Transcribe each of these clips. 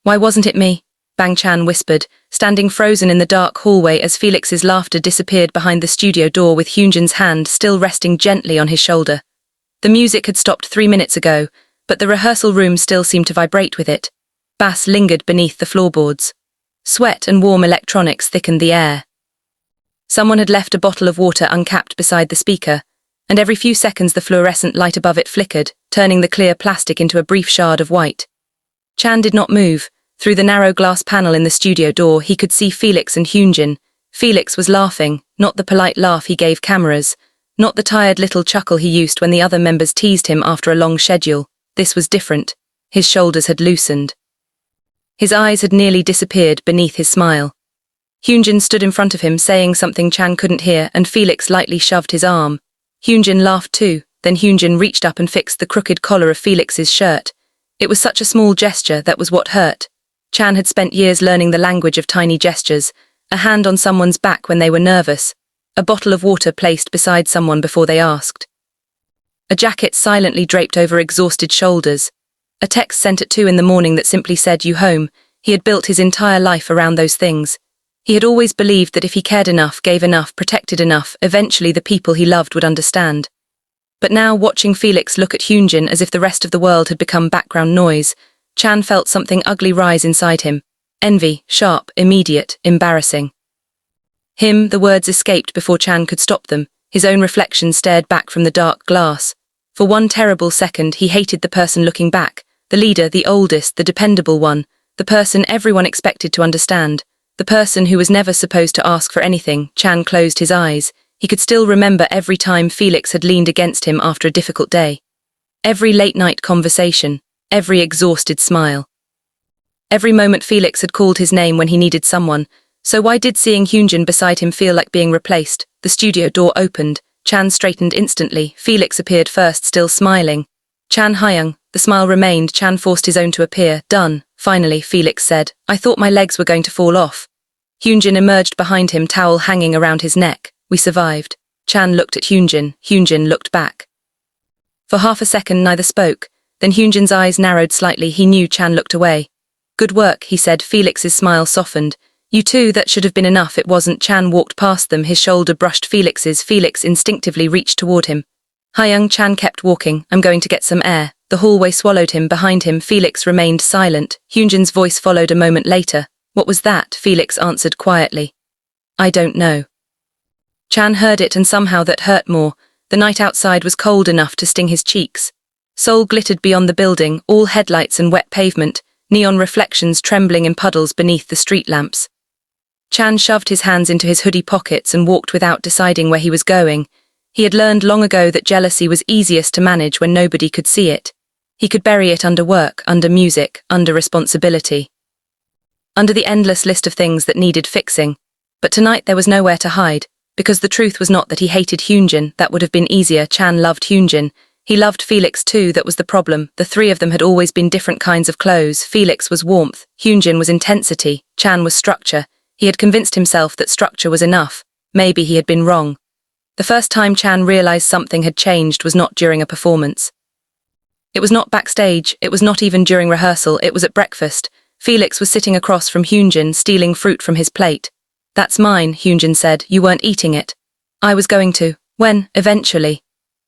Why wasn't it me? Bang Chan whispered, standing frozen in the dark hallway as Felix's laughter disappeared behind the studio door with Hyunjin's hand still resting gently on his shoulder. The music had stopped 3 minutes ago, but the rehearsal room still seemed to vibrate with it. Bass lingered beneath the floorboards. Sweat and warm electronics thickened the air. Someone had left a bottle of water uncapped beside the speaker, and every few seconds the fluorescent light above it flickered, turning the clear plastic into a brief shard of white. Chan did not move. Through the narrow glass panel in the studio door, he could see Felix and Hyunjin. Felix was laughing, not the polite laugh he gave cameras, not the tired little chuckle he used when the other members teased him after a long schedule. This was different. His shoulders had loosened. His eyes had nearly disappeared beneath his smile. Hyunjin stood in front of him, saying something Chan couldn't hear, and Felix lightly shoved his arm. Hyunjin laughed too, then Hyunjin reached up and fixed the crooked collar of Felix's shirt. It was such a small gesture that was what hurt. Chan had spent years learning the language of tiny gestures, a hand on someone's back when they were nervous, a bottle of water placed beside someone before they asked, a jacket silently draped over exhausted shoulders, a text sent at 2 in the morning that simply said, "You home." He had built his entire life around those things. He had always believed that if he cared enough, gave enough, protected enough, eventually the people he loved would understand. But now, watching Felix look at Hyunjin as if the rest of the world had become background noise, Chan felt something ugly rise inside him. Envy, sharp, immediate, embarrassing. The words escaped before Chan could stop them. His own reflection stared back from the dark glass. For one terrible second, he hated the person looking back, the leader, the oldest, the dependable one, the person everyone expected to understand, the person who was never supposed to ask for anything. Chan closed his eyes. He could still remember every time Felix had leaned against him after a difficult day. Every late-night conversation. Every exhausted smile. Every moment Felix had called his name when he needed someone, so why did seeing Hyunjin beside him feel like being replaced? The studio door opened. Chan straightened instantly. Felix appeared first, still smiling. "Chan Hyung." The smile remained. Chan forced his own to appear. "Done." Finally, Felix said. "I thought my legs were going to fall off." Hyunjin emerged behind him, towel hanging around his neck. "We survived." Chan looked at Hyunjin. Hyunjin looked back. For half a second, neither spoke. Then Hyunjin's eyes narrowed slightly. He knew Chan looked away. "Good work," he said. Felix's smile softened. "You too, that should have been enough." It wasn't. Chan walked past them. His shoulder brushed Felix's. Felix instinctively reached toward him. Hyung. Chan kept walking. "I'm going to get some air." The hallway swallowed him. Behind him, Felix remained silent. Hyunjin's voice followed a moment later. "What was that?" Felix answered quietly. "I don't know." Chan heard it, and somehow that hurt more. The night outside was cold enough to sting his cheeks. Seoul glittered beyond the building, all headlights and wet pavement, neon reflections trembling in puddles beneath the street lamps. Chan shoved his hands into his hoodie pockets and walked without deciding where he was going. He had learned long ago that jealousy was easiest to manage when nobody could see it. He could bury it under work, under music, under responsibility. Under the endless list of things that needed fixing. But tonight there was nowhere to hide, because the truth was not that he hated Hyunjin. That would have been easier. Chan loved Hyunjin. He loved Felix too. That was the problem. The three of them had always been different kinds of clothes. Felix was warmth. Hyunjin was intensity. Chan was structure. He had convinced himself that structure was enough. Maybe he had been wrong. The first time Chan realized something had changed was not during a performance. It was not backstage. It was not even during rehearsal. It was at breakfast. Felix was sitting across from Hyunjin, stealing fruit from his plate. "That's mine," Hyunjin said. "You weren't eating it." "I was going to." "When?" "Eventually."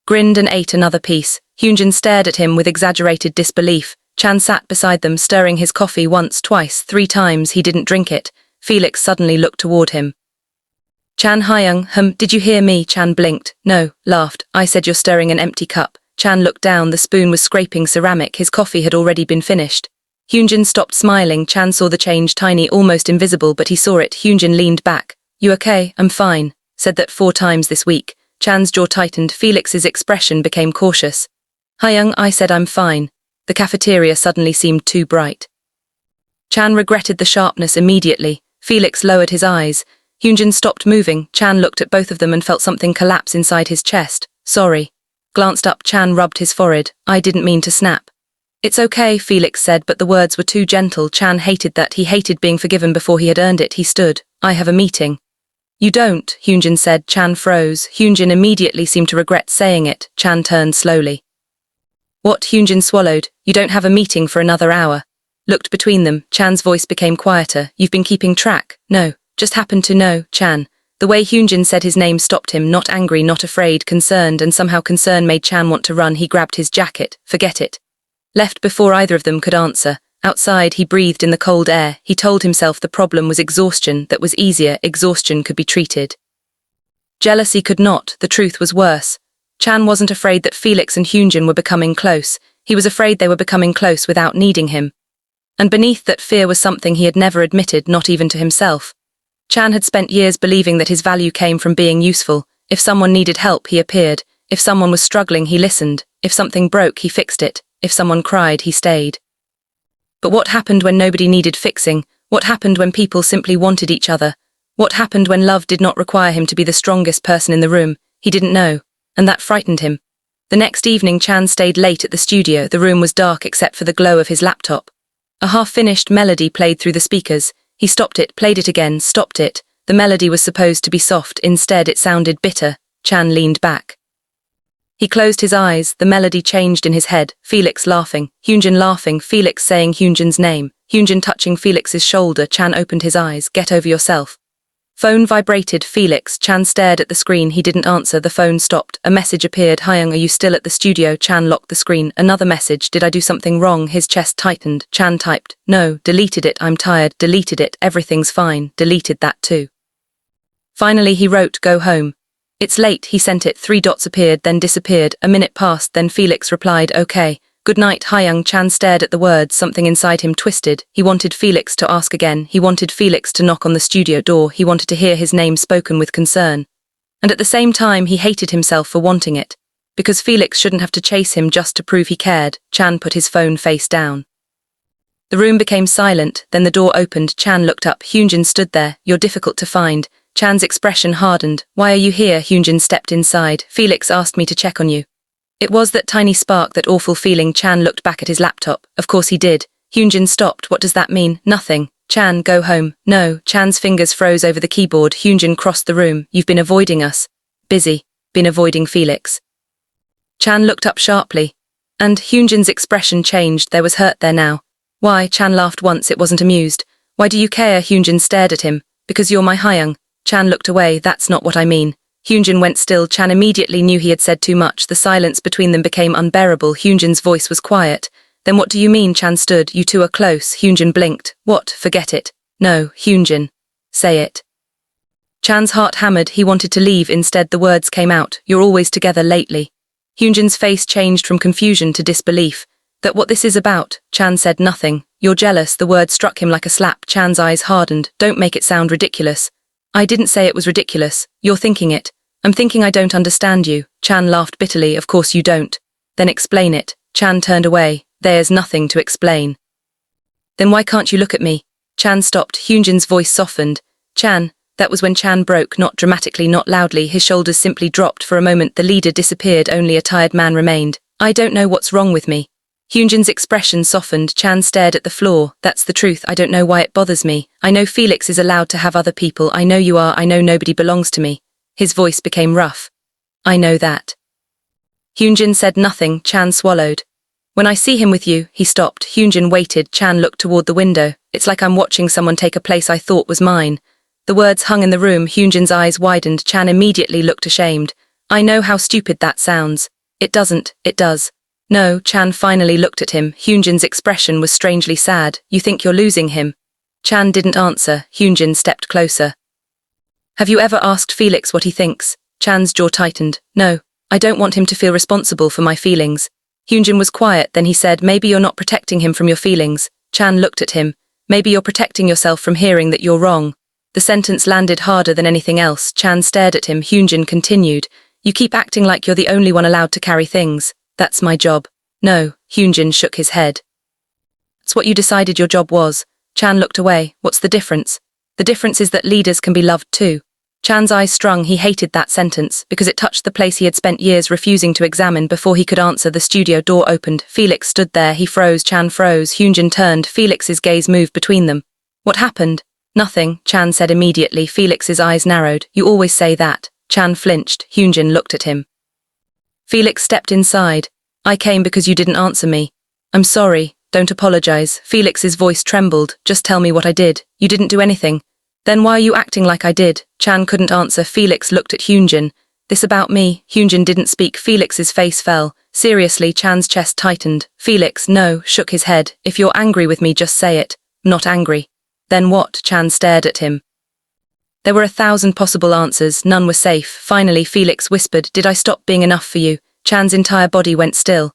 Grinned and ate another piece. Hyunjin stared at him with exaggerated disbelief. Chan sat beside them, stirring his coffee once, twice, 3 times. He didn't drink it. Felix suddenly looked toward him. "Chan Hyung, did you hear me?" Chan blinked. "No," laughed. "I said you're stirring an empty cup." Chan looked down. The spoon was scraping ceramic. His coffee had already been finished. Hyunjin stopped smiling. Chan saw the change, tiny, almost invisible, but he saw it. Hyunjin leaned back. "You okay?" "I'm fine." Said that 4 times this week. Chan's jaw tightened. Felix's expression became cautious. "Hyung, I said I'm fine." The cafeteria suddenly seemed too bright. Chan regretted the sharpness immediately. Felix lowered his eyes. Hyunjin stopped moving. Chan looked at both of them and felt something collapse inside his chest. "Sorry." Glanced up. Chan rubbed his forehead. "I didn't mean to snap." "It's okay," Felix said, but the words were too gentle. Chan hated that. He hated being forgiven before he had earned it. He stood. "I have a meeting." "You don't," Hyunjin said. Chan froze. Hyunjin immediately seemed to regret saying it. Chan turned slowly. "What?" Hyunjin swallowed. "You don't have a meeting for another hour." looked between them. Chan's voice became quieter. You've been keeping track? No, just happened to know, Chan. The way Hyunjin said his name stopped him, not angry, not afraid, concerned, and somehow concern made Chan want to run. He grabbed his jacket. Forget it. Left before either of them could answer. Outside, he breathed in the cold air. He told himself the problem was exhaustion. That was easier. Exhaustion could be treated. Jealousy could not. The truth was worse. Chan wasn't afraid that Felix and Hyunjin were becoming close. He was afraid they were becoming close without needing him. And beneath that fear was something he had never admitted, not even to himself. Chan had spent years believing that his value came from being useful. If someone needed help, he appeared. If someone was struggling, he listened. If something broke, he fixed it. If someone cried, he stayed. But what happened when nobody needed fixing? What happened when people simply wanted each other? What happened when love did not require him to be the strongest person in the room? He didn't know, and that frightened him. The next evening, Chan stayed late at the studio. The room was dark except for the glow of his laptop. A half-finished melody played through the speakers. He stopped it, played it again, stopped it. The melody was supposed to be soft. Instead, it sounded bitter. Chan leaned back. He closed his eyes. The melody changed in his head. Felix laughing, Hyunjin laughing, Felix saying Hyunjin's name, Hyunjin touching Felix's shoulder. Chan opened his eyes. Get over yourself. Phone vibrated. Felix. Chan stared at the screen. He didn't answer. The phone stopped. A message appeared. Hyung, are you still at the studio? Chan locked the screen. Another message. Did I do something wrong? His chest tightened. Chan typed. No. Deleted it. I'm tired. Deleted it. Everything's fine. Deleted that too. Finally he wrote, go home. It's late. He sent it. 3 dots appeared, then disappeared. A minute passed, then Felix replied, okay. Good night, Hyung. Chan stared at the words. Something inside him twisted. He wanted Felix to ask again. He wanted Felix to knock on the studio door. He wanted to hear his name spoken with concern. And at the same time, he hated himself for wanting it. Because Felix shouldn't have to chase him just to prove he cared. Chan put his phone face down. The room became silent. Then the door opened. Chan looked up. Hyunjin stood there. You're difficult to find. Chan's expression hardened. Why are you here? Hyunjin stepped inside. Felix asked me to check on you. It was that tiny spark, that awful feeling. Chan looked back at his laptop. Of course he did. Hyunjin stopped. What does that mean? Nothing. Chan, go home. No. Chan's fingers froze over the keyboard. Hyunjin crossed the room. You've been avoiding us. Busy. Been avoiding Felix. Chan looked up sharply. And Hyunjin's expression changed. There was hurt there now. Why? Chan laughed once. It wasn't amused. Why do you care? Hyunjin stared at him. Because you're my Hyung. Chan looked away. That's not what I mean. Hyunjin went still. Chan immediately knew he had said too much. The silence between them became unbearable. Hyunjin's voice was quiet. Then what do you mean? Chan stood. You two are close. Hyunjin blinked. What? Forget it. No, Hyunjin. Say it. Chan's heart hammered. He wanted to leave. Instead, the words came out. You're always together lately. Hyunjin's face changed from confusion to disbelief. That what this is about? Chan said nothing. You're jealous. The word struck him like a slap. Chan's eyes hardened. Don't make it sound ridiculous. I didn't say it was ridiculous. You're thinking it. I'm thinking I don't understand you. Chan laughed bitterly. Of course you don't. Then explain it. Chan turned away. There's nothing to explain. Then why can't you look at me? Chan stopped. Hyunjin's voice softened. Chan. That was when Chan broke, not dramatically, not loudly. His shoulders simply dropped. For a moment the leader disappeared. Only a tired man remained. I don't know what's wrong with me. Hyunjin's expression softened. Chan stared at the floor. That's the truth. I don't know why it bothers me. I know Felix is allowed to have other people. I know you are. I know nobody belongs to me. His voice became rough. I know that. Hyunjin said nothing. Chan swallowed. When I see him with you, he stopped. Hyunjin waited. Chan looked toward the window. It's like I'm watching someone take a place I thought was mine. The words hung in the room. Hyunjin's eyes widened. Chan immediately looked ashamed. I know how stupid that sounds. It doesn't. It does. No. Chan finally looked at him. Hyunjin's expression was strangely sad. You think you're losing him? Chan didn't answer. Hyunjin stepped closer. Have you ever asked Felix what he thinks? Chan's jaw tightened. No. I don't want him to feel responsible for my feelings. Hyunjin was quiet. Then he said, maybe you're not protecting him from your feelings. Chan looked at him. Maybe you're protecting yourself from hearing that you're wrong. The sentence landed harder than anything else. Chan stared at him. Hyunjin continued. You keep acting like you're the only one allowed to carry things. That's my job. No. Hyunjin shook his head. It's what you decided your job was. Chan looked away. What's the difference? The difference is that leaders can be loved too. Chan's eyes strung. He hated that sentence because it touched the place he had spent years refusing to examine. Before he could answer, the studio door opened. Felix stood there. He froze. Chan froze. Hyunjin turned. Felix's gaze moved between them. What happened? Nothing, Chan said immediately. Felix's eyes narrowed. You always say that. Chan flinched. Hyunjin looked at him. Felix stepped inside. I came because you didn't answer me. I'm sorry. Don't apologize. Felix's voice trembled. Just tell me what I did. You didn't do anything. Then why are you acting like I did? Chan couldn't answer. Felix looked at Hyunjin. This about me? Hyunjin didn't speak. Felix's face fell. Seriously, Chan's chest tightened. Felix, no, shook his head. If you're angry with me, just say it. Not angry. Then what? Chan stared at him. There were 1,000 possible answers. None were safe. Finally, Felix whispered, did I stop being enough for you? Chan's entire body went still.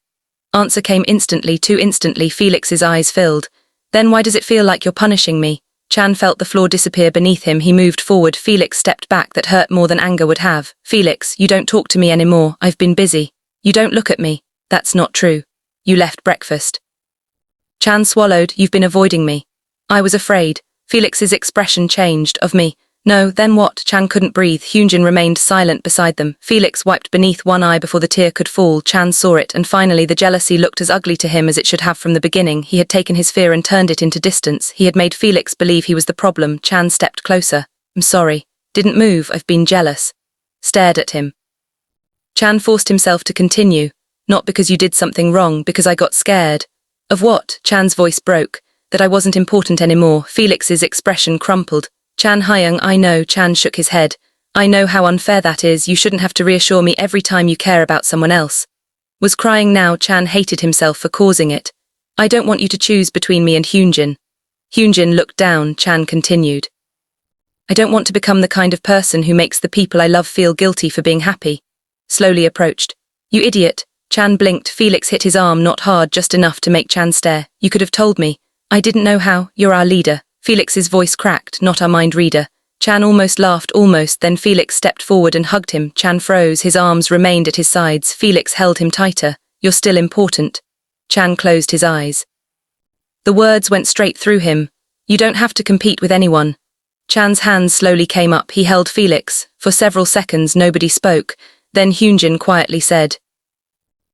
Answer came instantly, too instantly. Felix's eyes filled. Then why does it feel like you're punishing me? Chan felt the floor disappear beneath him. He moved forward. Felix stepped back. That hurt more than anger would have. Felix, you don't talk to me anymore. I've been busy. You don't look at me. That's not true. You left breakfast. Chan swallowed. You've been avoiding me. I was afraid. Felix's expression changed. Of me. No, then what? Chan couldn't breathe. Hyunjin remained silent beside them. Felix wiped beneath one eye before the tear could fall. Chan saw it, and finally the jealousy looked as ugly to him as it should have from the beginning. He had taken his fear and turned it into distance. He had made Felix believe he was the problem. Chan stepped closer. I'm sorry. Didn't move. I've been jealous. Stared at him. Chan forced himself to continue. Not because you did something wrong, because I got scared. Of what? Chan's voice broke. That I wasn't important anymore. Felix's expression crumpled. Chan Hyung, I know. Chan shook his head. I know how unfair that is. You shouldn't have to reassure me every time you care about someone else. Was crying now. Chan hated himself for causing it. I don't want you to choose between me and Hyunjin. Hyunjin looked down. Chan continued. I don't want to become the kind of person who makes the people I love feel guilty for being happy. Slowly approached. You idiot. Chan blinked. Felix hit his arm, not hard, just enough to make Chan stare. You could have told me. I didn't know how. You're our leader. Felix's voice cracked, not our mind reader. Chan almost laughed, almost, then Felix stepped forward and hugged him. Chan froze, his arms remained at his sides. Felix held him tighter. You're still important. Chan closed his eyes. The words went straight through him. You don't have to compete with anyone. Chan's hands slowly came up. He held Felix. For several seconds, nobody spoke. Then Hyunjin quietly said,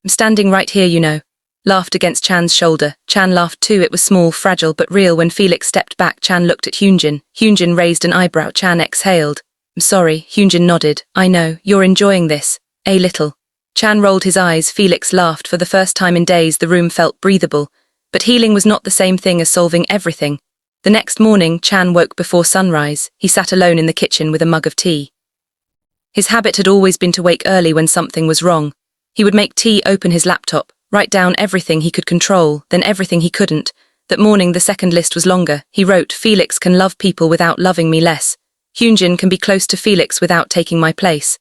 I'm standing right here, you know. Laughed against Chan's shoulder. Chan laughed too. It was small, fragile, but real. When Felix stepped back, Chan looked at Hyunjin. Hyunjin raised an eyebrow. Chan exhaled. I'm sorry. Hyunjin nodded. I know. You're enjoying this. A little. Chan rolled his eyes. Felix laughed. For the first time in days, the room felt breathable. But healing was not the same thing as solving everything. The next morning, Chan woke before sunrise. He sat alone in the kitchen with a mug of tea. His habit had always been to wake early when something was wrong. He would make tea, open his laptop, write down everything he could control, then everything he couldn't. That morning the second list was longer. He wrote, Felix can love people without loving me less. Hyunjin can be close to Felix without taking my place.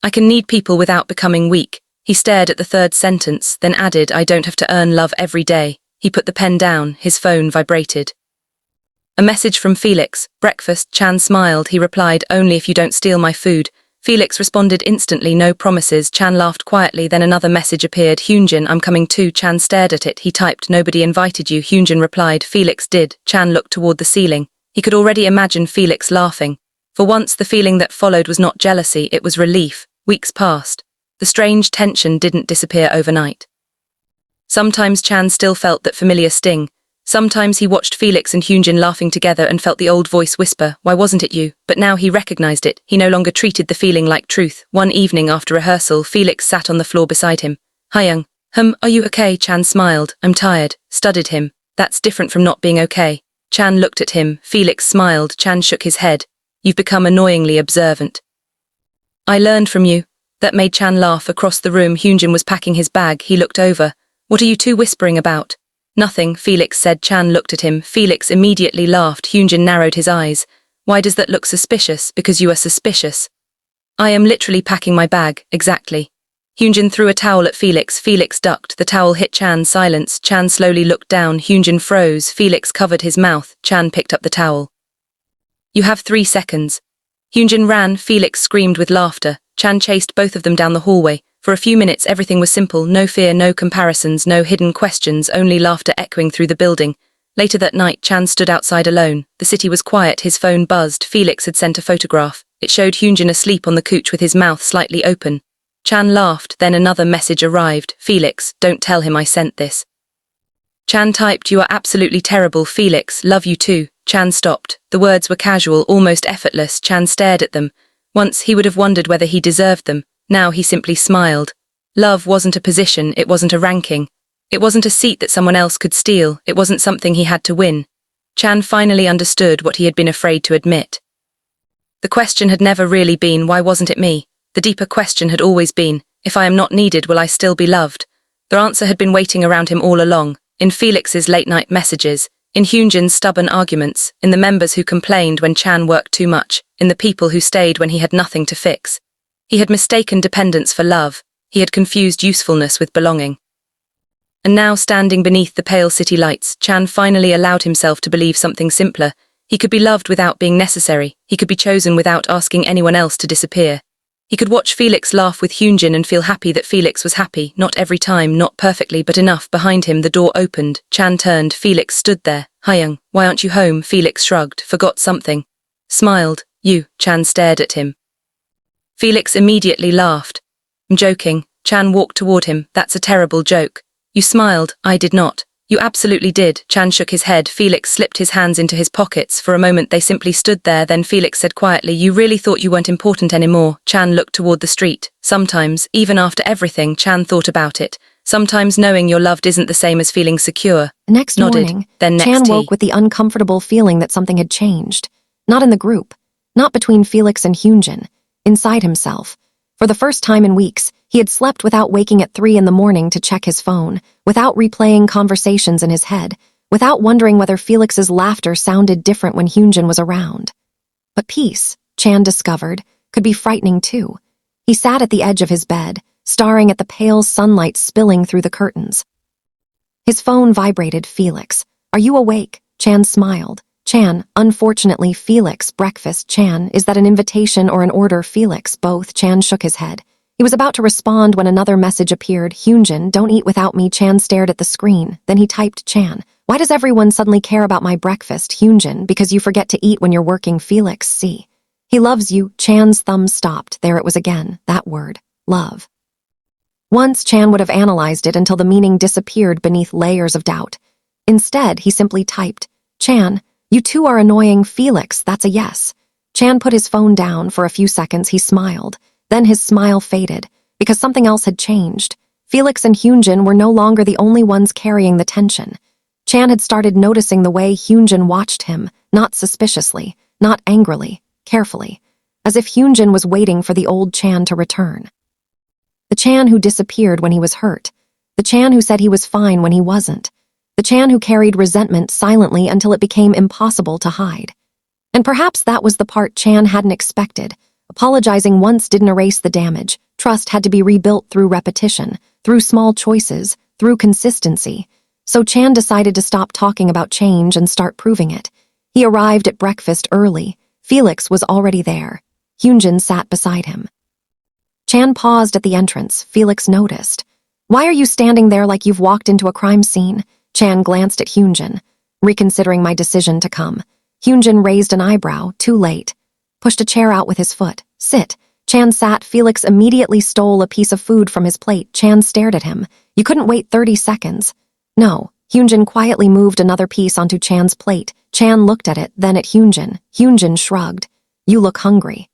I can need people without becoming weak. He stared at the third sentence, then added, I don't have to earn love every day. He put the pen down. His phone vibrated. A message from Felix. Breakfast. Chan smiled. He replied, only if you don't steal my food. Felix responded instantly, no promises. Chan laughed quietly, then another message appeared. Hyunjin, I'm coming too. Chan stared at it. He typed, nobody invited you. Hyunjin replied, Felix did. Chan looked toward the ceiling. He could already imagine Felix laughing. For once, the feeling that followed was not jealousy, it was relief. Weeks passed. The strange tension didn't disappear overnight. Sometimes Chan still felt that familiar sting. Sometimes he watched Felix and Hyunjin laughing together and felt the old voice whisper, why wasn't it you? But now he recognized it. He no longer treated the feeling like truth. One evening after rehearsal, Felix sat on the floor beside him. Hyung, are you okay? Chan smiled. I'm tired. Studied him. That's different from not being okay. Chan looked at him. Felix smiled. Chan shook his head. You've become annoyingly observant. I learned from you. That made Chan laugh. Across the room, Hyunjin was packing his bag. He looked over. What are you two whispering about? Nothing, Felix said. Chan looked at him. Felix immediately laughed. Hyunjin narrowed his eyes. Why does that look suspicious? Because you are suspicious. I am literally packing my bag, exactly. Hyunjin threw a towel at Felix. Felix ducked. The towel hit Chan. Silence. Chan slowly looked down. Hyunjin froze. Felix covered his mouth. Chan picked up the towel. You have 3 seconds. Hyunjin ran. Felix screamed with laughter. Chan chased both of them down the hallway. For a few minutes everything was simple, no fear, no comparisons, no hidden questions, only laughter echoing through the building. Later that night, Chan stood outside alone. The city was quiet, his phone buzzed. Felix had sent a photograph. It showed Hyunjin asleep on the couch with his mouth slightly open. Chan laughed, then another message arrived. Felix, don't tell him I sent this. Chan typed, you are absolutely terrible. Felix, love you too. Chan stopped. The words were casual, almost effortless. Chan stared at them. Once he would have wondered whether he deserved them. Now he simply smiled. Love wasn't a position, it wasn't a ranking. It wasn't a seat that someone else could steal, it wasn't something he had to win. Chan finally understood what he had been afraid to admit. The question had never really been, why wasn't it me? The deeper question had always been, if I am not needed, will I still be loved? The answer had been waiting around him all along, in Felix's late-night messages, in Hyunjin's stubborn arguments, in the members who complained when Chan worked too much, in the people who stayed when he had nothing to fix. He had mistaken dependence for love. He had confused usefulness with belonging. And now, standing beneath the pale city lights, Chan finally allowed himself to believe something simpler. He could be loved without being necessary. He could be chosen without asking anyone else to disappear. He could watch Felix laugh with Hyunjin and feel happy that Felix was happy, not every time, not perfectly, but enough. Behind him, the door opened. Chan turned. Felix stood there. Hyung, why aren't you home? Felix shrugged, forgot something. Smiled. You. Chan stared at him. Felix immediately laughed. I'm joking. Chan walked toward him. That's a terrible joke. You smiled. I did not. You absolutely did. Chan shook his head. Felix slipped his hands into his pockets. For a moment they simply stood there, then Felix said quietly, you really thought you weren't important anymore. Chan looked toward the street. Sometimes, even after everything, Chan thought about it. Sometimes knowing you're loved isn't the same as feeling secure. Next Nodded. morning, Then next Chan he woke with the uncomfortable feeling that something had changed. Not in the group. Not between Felix and Hyunjin. Inside himself. For the first time in weeks, he had slept without waking at 3 a.m. to check his phone, without replaying conversations in his head, without wondering whether Felix's laughter sounded different when Hyunjin was around. But peace, Chan discovered, could be frightening too. He sat at the edge of his bed, staring at the pale sunlight spilling through the curtains. His phone vibrated. Felix, are you awake? Chan smiled. Chan, unfortunately, Felix, breakfast. Chan, is that an invitation or an order? Felix, both. Chan shook his head. He was about to respond when another message appeared. Hyunjin, don't eat without me. Chan stared at the screen. Then he typed, Chan, why does everyone suddenly care about my breakfast? Hyunjin, because you forget to eat when you're working. Felix, see. He loves you. Chan's thumb stopped. There it was again, that word, love. Once Chan would have analyzed it until the meaning disappeared beneath layers of doubt. Instead, he simply typed, Chan, you two are annoying. Felix, that's a yes. Chan put his phone down. For a few seconds he smiled. Then his smile faded, because something else had changed. Felix and Hyunjin were no longer the only ones carrying the tension. Chan had started noticing the way Hyunjin watched him, not suspiciously, not angrily, carefully, as if Hyunjin was waiting for the old Chan to return. The Chan who disappeared when he was hurt. The Chan who said he was fine when he wasn't. The Chan who carried resentment silently until it became impossible to hide. And perhaps that was the part Chan hadn't expected. Apologizing once didn't erase the damage. Trust had to be rebuilt through repetition, through small choices, through consistency. So Chan decided to stop talking about change and start proving it. He arrived at breakfast early. Felix was already there. Hyunjin sat beside him. Chan paused at the entrance. Felix noticed. Why are you standing there like you've walked into a crime scene? Chan glanced at Hyunjin, reconsidering my decision to come. Hyunjin raised an eyebrow. Too late. Pushed a chair out with his foot. Sit. Chan sat. Felix immediately stole a piece of food from his plate. Chan stared at him. You couldn't wait 30 seconds. No. Hyunjin quietly moved another piece onto Chan's plate. Chan looked at it, then at Hyunjin. Hyunjin shrugged. You look hungry.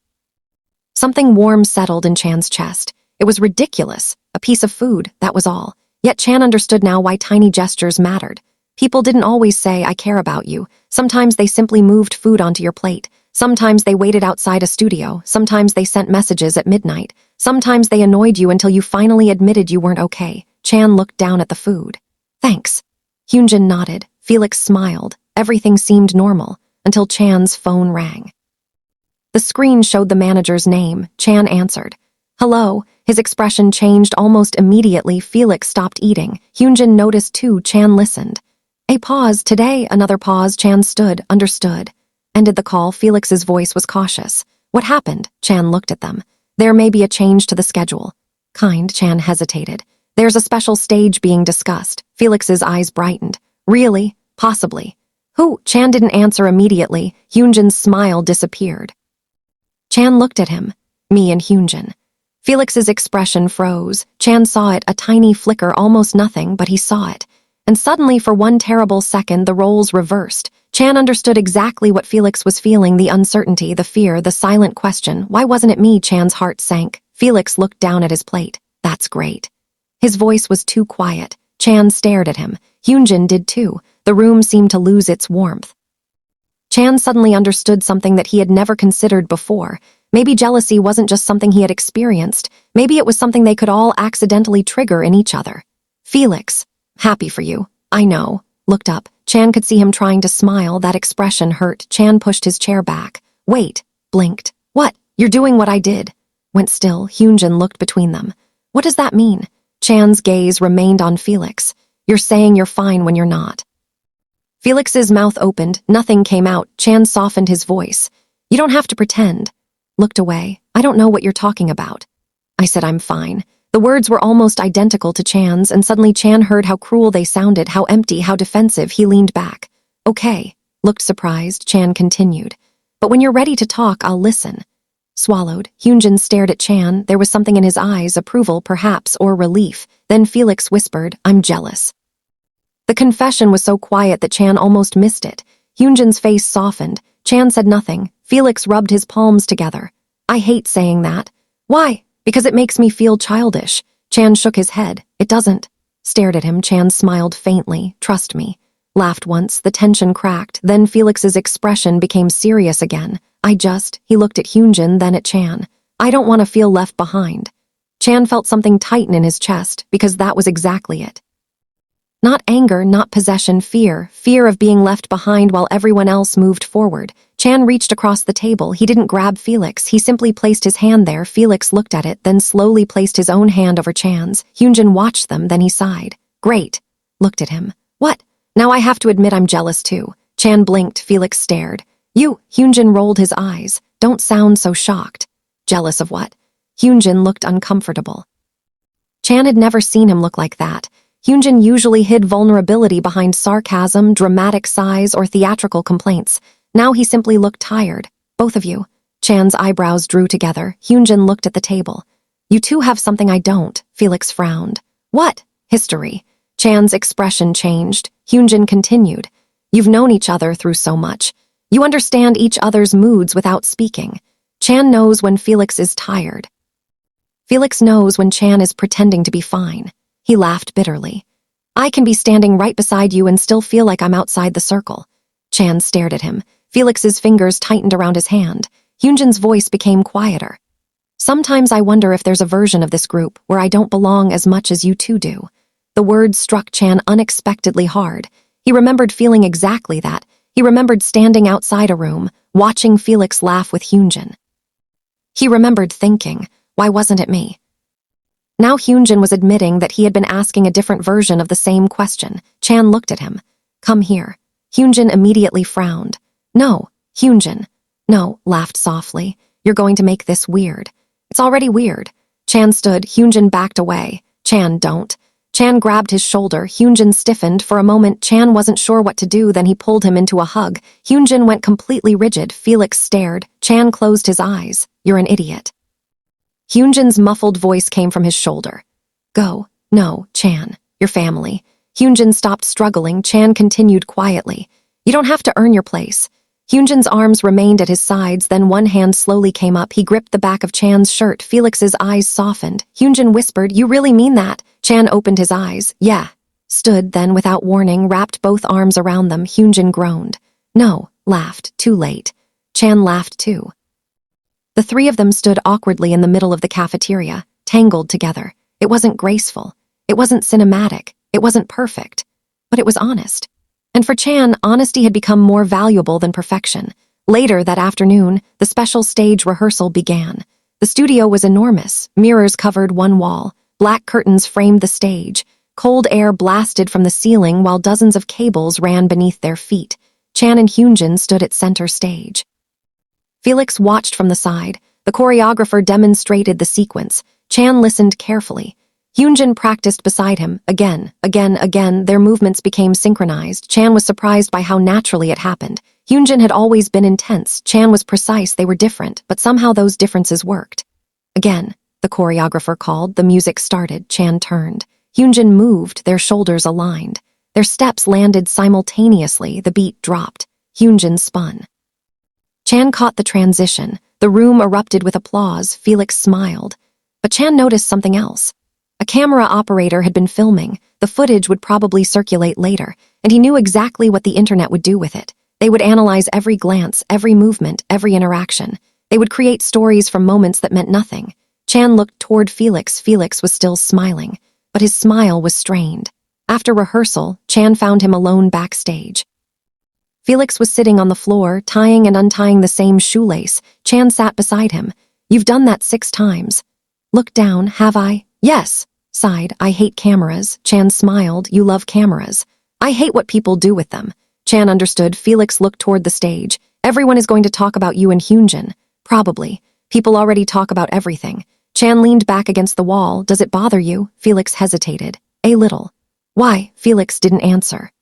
Something warm settled in Chan's chest. It was ridiculous. A piece of food, that was all. Yet Chan understood now why tiny gestures mattered. People didn't always say, I care about you. Sometimes they simply moved food onto your plate. Sometimes they waited outside a studio. Sometimes they sent messages at midnight. Sometimes they annoyed you until you finally admitted you weren't okay. Chan looked down at the food. Thanks. Hyunjin nodded. Felix smiled. Everything seemed normal, until Chan's phone rang. The screen showed the manager's name. Chan answered. Hello. His expression changed almost immediately. Felix stopped eating. Hyunjin noticed too. Chan listened. A pause. Today, another pause. Chan stood, understood. Ended the call. Felix's voice was cautious. What happened? Chan looked at them. There may be a change to the schedule. Kind. Chan hesitated. There's a special stage being discussed. Felix's eyes brightened. Really? Possibly. Who? Chan didn't answer immediately. Hyunjin's smile disappeared. Chan looked at him. Me and Hyunjin. Felix's expression froze. Chan saw it, a tiny flicker, almost nothing, but he saw it. And suddenly, for one terrible second, the roles reversed. Chan understood exactly what Felix was feeling, the uncertainty, the fear, the silent question. Why wasn't it me? Chan's heart sank. Felix looked down at his plate. That's great. His voice was too quiet. Chan stared at him. Hyunjin did too. The room seemed to lose its warmth. Chan suddenly understood something that he had never considered before. Maybe jealousy wasn't just something he had experienced. Maybe it was something they could all accidentally trigger in each other. Felix, happy for you. I know. Looked up. Chan could see him trying to smile. That expression hurt. Chan pushed his chair back. Wait. Blinked. What? You're doing what I did. Went still. Hyunjin looked between them. What does that mean? Chan's gaze remained on Felix. You're saying you're fine when you're not. Felix's mouth opened. Nothing came out. Chan softened his voice. You don't have to pretend. Looked away. I don't know what you're talking about. I said I'm fine. The words were almost identical to Chan's, and suddenly Chan heard how cruel they sounded, how empty, how defensive. He leaned back. Okay. Looked surprised. Chan continued. But when you're ready to talk, I'll listen. Swallowed. Hyunjin stared at Chan. There was something in his eyes, approval perhaps, or relief. Then Felix whispered, I'm jealous. The confession was so quiet that Chan almost missed it. Hyunjin's face softened. Chan said nothing. Felix rubbed his palms together. I hate saying that. Why? Because it makes me feel childish. Chan shook his head. It doesn't. Stared at him. Chan smiled faintly. Trust me. Laughed once. The tension cracked. Then Felix's expression became serious again. He looked at Hyunjin, then at Chan. I don't want to feel left behind. Chan felt something tighten in his chest, because that was exactly it. Not anger, not possession, fear. Fear of being left behind while everyone else moved forward. Chan reached across the table. He didn't grab Felix. He simply placed his hand there. Felix looked at it, then slowly placed his own hand over Chan's. Hyunjin watched them, then he sighed. Great. Looked at him. What? Now I have to admit I'm jealous too. Chan blinked. Felix stared. You. Hyunjin rolled his eyes. Don't sound so shocked. Jealous of what? Hyunjin looked uncomfortable. Chan had never seen him look like that. Hyunjin usually hid vulnerability behind sarcasm, dramatic sighs, or theatrical complaints. Now he simply looked tired. Both of you. Chan's eyebrows drew together. Hyunjin looked at the table. You two have something I don't. Felix frowned. What? History. Chan's expression changed. Hyunjin continued. You've known each other through so much. You understand each other's moods without speaking. Chan knows when Felix is tired. Felix knows when Chan is pretending to be fine. He laughed bitterly. I can be standing right beside you and still feel like I'm outside the circle. Chan stared at him. Felix's fingers tightened around his hand. Hyunjin's voice became quieter. Sometimes I wonder if there's a version of this group where I don't belong as much as you two do. The words struck Chan unexpectedly hard. He remembered feeling exactly that. He remembered standing outside a room, watching Felix laugh with Hyunjin. He remembered thinking, why wasn't it me? Now Hyunjin was admitting that he had been asking a different version of the same question. Chan looked at him. Come here. Hyunjin immediately frowned. No, Hyunjin. No, laughed softly. You're going to make this weird. It's already weird. Chan stood. Hyunjin backed away. Chan, don't. Chan grabbed his shoulder. Hyunjin stiffened. For a moment, Chan wasn't sure what to do, then he pulled him into a hug. Hyunjin went completely rigid. Felix stared. Chan closed his eyes. You're an idiot. Hyunjin's muffled voice came from his shoulder. Go. No, Chan. Your family. Hyunjin stopped struggling. Chan continued quietly. You don't have to earn your place. Hyunjin's arms remained at his sides, then one hand slowly came up. He gripped the back of Chan's shirt. Felix's eyes softened. Hyunjin whispered, You really mean that? Chan opened his eyes. Yeah. Stood, then without warning, wrapped both arms around them. Hyunjin groaned. No. Laughed. Too late. Chan laughed too. The three of them stood awkwardly in the middle of the cafeteria, tangled together. It wasn't graceful. It wasn't cinematic. It wasn't perfect. But it was honest. And for Chan, honesty had become more valuable than perfection. Later that afternoon, the special stage rehearsal began. The studio was enormous. Mirrors covered one wall. Black curtains framed the stage. Cold air blasted from the ceiling while dozens of cables ran beneath their feet. Chan and Hyunjin stood at center stage. Felix watched from the side. The choreographer demonstrated the sequence. Chan listened carefully. Hyunjin practiced beside him. Again. Their movements became synchronized. Chan was surprised by how naturally it happened. Hyunjin had always been intense. Chan was precise. They were different, but somehow those differences worked. Again, the choreographer called. The music started. Chan turned. Hyunjin moved. Their shoulders aligned. Their steps landed simultaneously. The beat dropped. Hyunjin spun. Chan caught the transition. The room erupted with applause. Felix smiled. But Chan noticed something else. A camera operator had been filming. The footage would probably circulate later, and he knew exactly what the internet would do with it. They would analyze every glance, every movement, every interaction. They would create stories from moments that meant nothing. Chan looked toward Felix. Felix was still smiling, but his smile was strained. After rehearsal, Chan found him alone backstage. Felix was sitting on the floor, tying and untying the same shoelace. Chan sat beside him. "You've done that 6 times. Look down, have I?" "Yes," sighed. "I hate cameras." Chan smiled. "You love cameras." "I hate what people do with them." Chan understood. Felix looked toward the stage. "Everyone is going to talk about you and Hyunjin." "Probably. People already talk about everything." Chan leaned back against the wall. "Does it bother you?" Felix hesitated. "A little." "Why?" Felix didn't answer.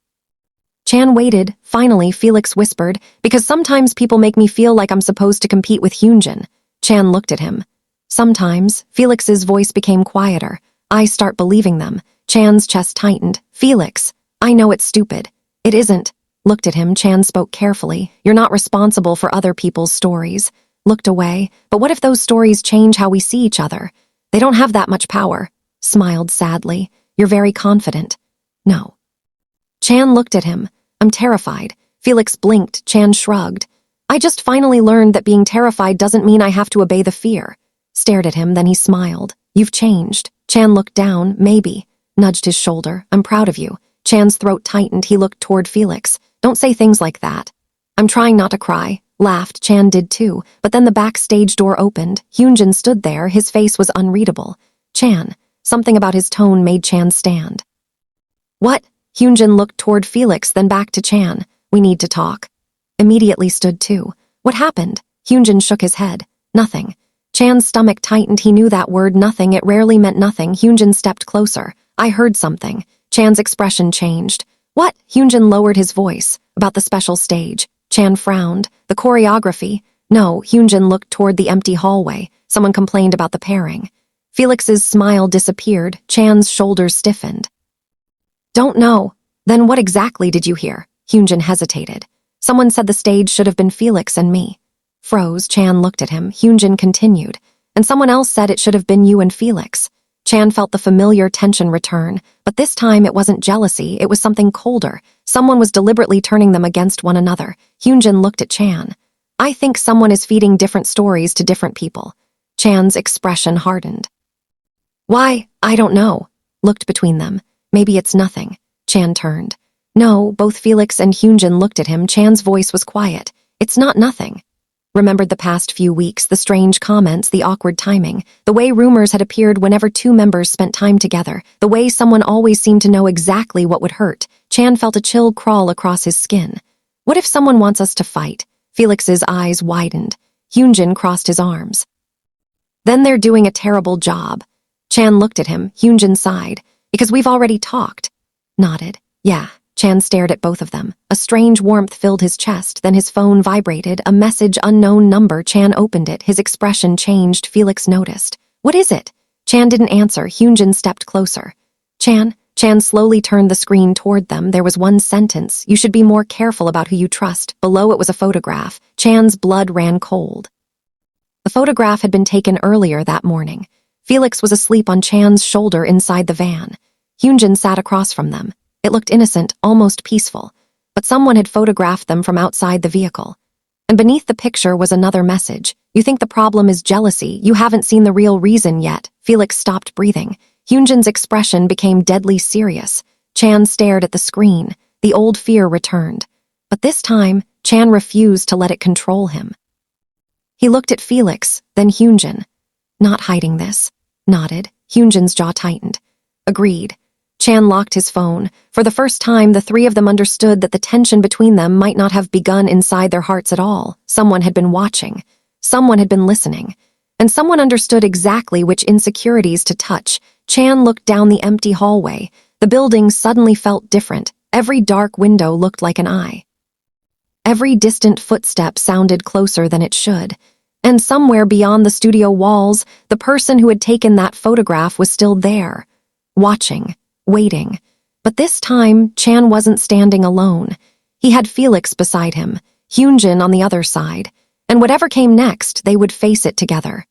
Chan waited. Finally, Felix whispered, "Because sometimes people make me feel like I'm supposed to compete with Hyunjin." Chan looked at him. "Sometimes." Felix's voice became quieter. "I start believing them." Chan's chest tightened. "Felix, I know it's stupid." "It isn't." Looked at him. Chan spoke carefully. "You're not responsible for other people's stories." Looked away. "But what if those stories change how we see each other?" "They don't have that much power." Smiled sadly. "You're very confident." "No." Chan looked at him. "I'm terrified." Felix blinked. Chan shrugged. "I just finally learned that being terrified doesn't mean I have to obey the fear." Stared at him, then he smiled. "You've changed." Chan looked down. "Maybe." Nudged his shoulder. "I'm proud of you." Chan's throat tightened. He looked toward Felix. "Don't say things like that." "I'm trying not to cry." Laughed. Chan did too. But then the backstage door opened. Hyunjin stood there. His face was unreadable. "Chan." Something about his tone made Chan stand. "What?" Hyunjin looked toward Felix, then back to Chan. "We need to talk." Immediately stood too. "What happened?" Hyunjin shook his head. "Nothing." Chan's stomach tightened. He knew that word, nothing. It rarely meant nothing. Hyunjin stepped closer. "I heard something." Chan's expression changed. "What?" Hyunjin lowered his voice. "About the special stage." Chan frowned. "The choreography?" "No." Hyunjin looked toward the empty hallway. "Someone complained about the pairing." Felix's smile disappeared. Chan's shoulders stiffened. "Don't know." "Then what exactly did you hear?" Hyunjin hesitated. "Someone said the stage should have been Felix and me." Froze. Chan looked at him. Hyunjin continued. "And someone else said it should have been you and Felix." Chan felt the familiar tension return, but this time it wasn't jealousy, it was something colder. Someone was deliberately turning them against one another. Hyunjin looked at Chan. "I think someone is feeding different stories to different people." Chan's expression hardened. "Why? I don't know." Looked between them. "Maybe it's nothing." Chan turned. "No." Both Felix and Hyunjin looked at him. Chan's voice was quiet. "It's not nothing." Remembered the past few weeks, the strange comments, the awkward timing, the way rumors had appeared whenever 2 members spent time together, the way someone always seemed to know exactly what would hurt. Chan felt a chill crawl across his skin. "What if someone wants us to fight?" Felix's eyes widened. Hyunjin crossed his arms. "Then they're doing a terrible job." Chan looked at him. Hyunjin sighed. "Because we've already talked." Nodded. "Yeah." Chan stared at both of them. A strange warmth filled his chest, then his phone vibrated, a message, unknown number. Chan opened it. His expression changed. Felix noticed. "What is it?" Chan didn't answer. Hyunjin stepped closer. "Chan." Chan slowly turned the screen toward them. There was one sentence. "You should be more careful about who you trust." Below it was a photograph. Chan's blood ran cold. The photograph had been taken earlier that morning. Felix was asleep on Chan's shoulder inside the van. Hyunjin sat across from them. It looked innocent, almost peaceful, but someone had photographed them from outside the vehicle. And beneath the picture was another message. "You think the problem is jealousy. You haven't seen the real reason yet." Felix stopped breathing. Hyunjin's expression became deadly serious. Chan stared at the screen. The old fear returned. But this time, Chan refused to let it control him. He looked at Felix, then Hyunjin. "Not hiding this." Nodded. Hyunjin's jaw tightened. "Agreed." Chan locked his phone. For the first time, the 3 of them understood that the tension between them might not have begun inside their hearts at all. Someone had been watching. Someone had been listening. And someone understood exactly which insecurities to touch. Chan looked down the empty hallway. The building suddenly felt different. Every dark window looked like an eye. Every distant footstep sounded closer than it should. And somewhere beyond the studio walls, the person who had taken that photograph was still there, watching. Waiting. But this time, Chan wasn't standing alone. He had Felix beside him, Hyunjin on the other side, and whatever came next, they would face it together.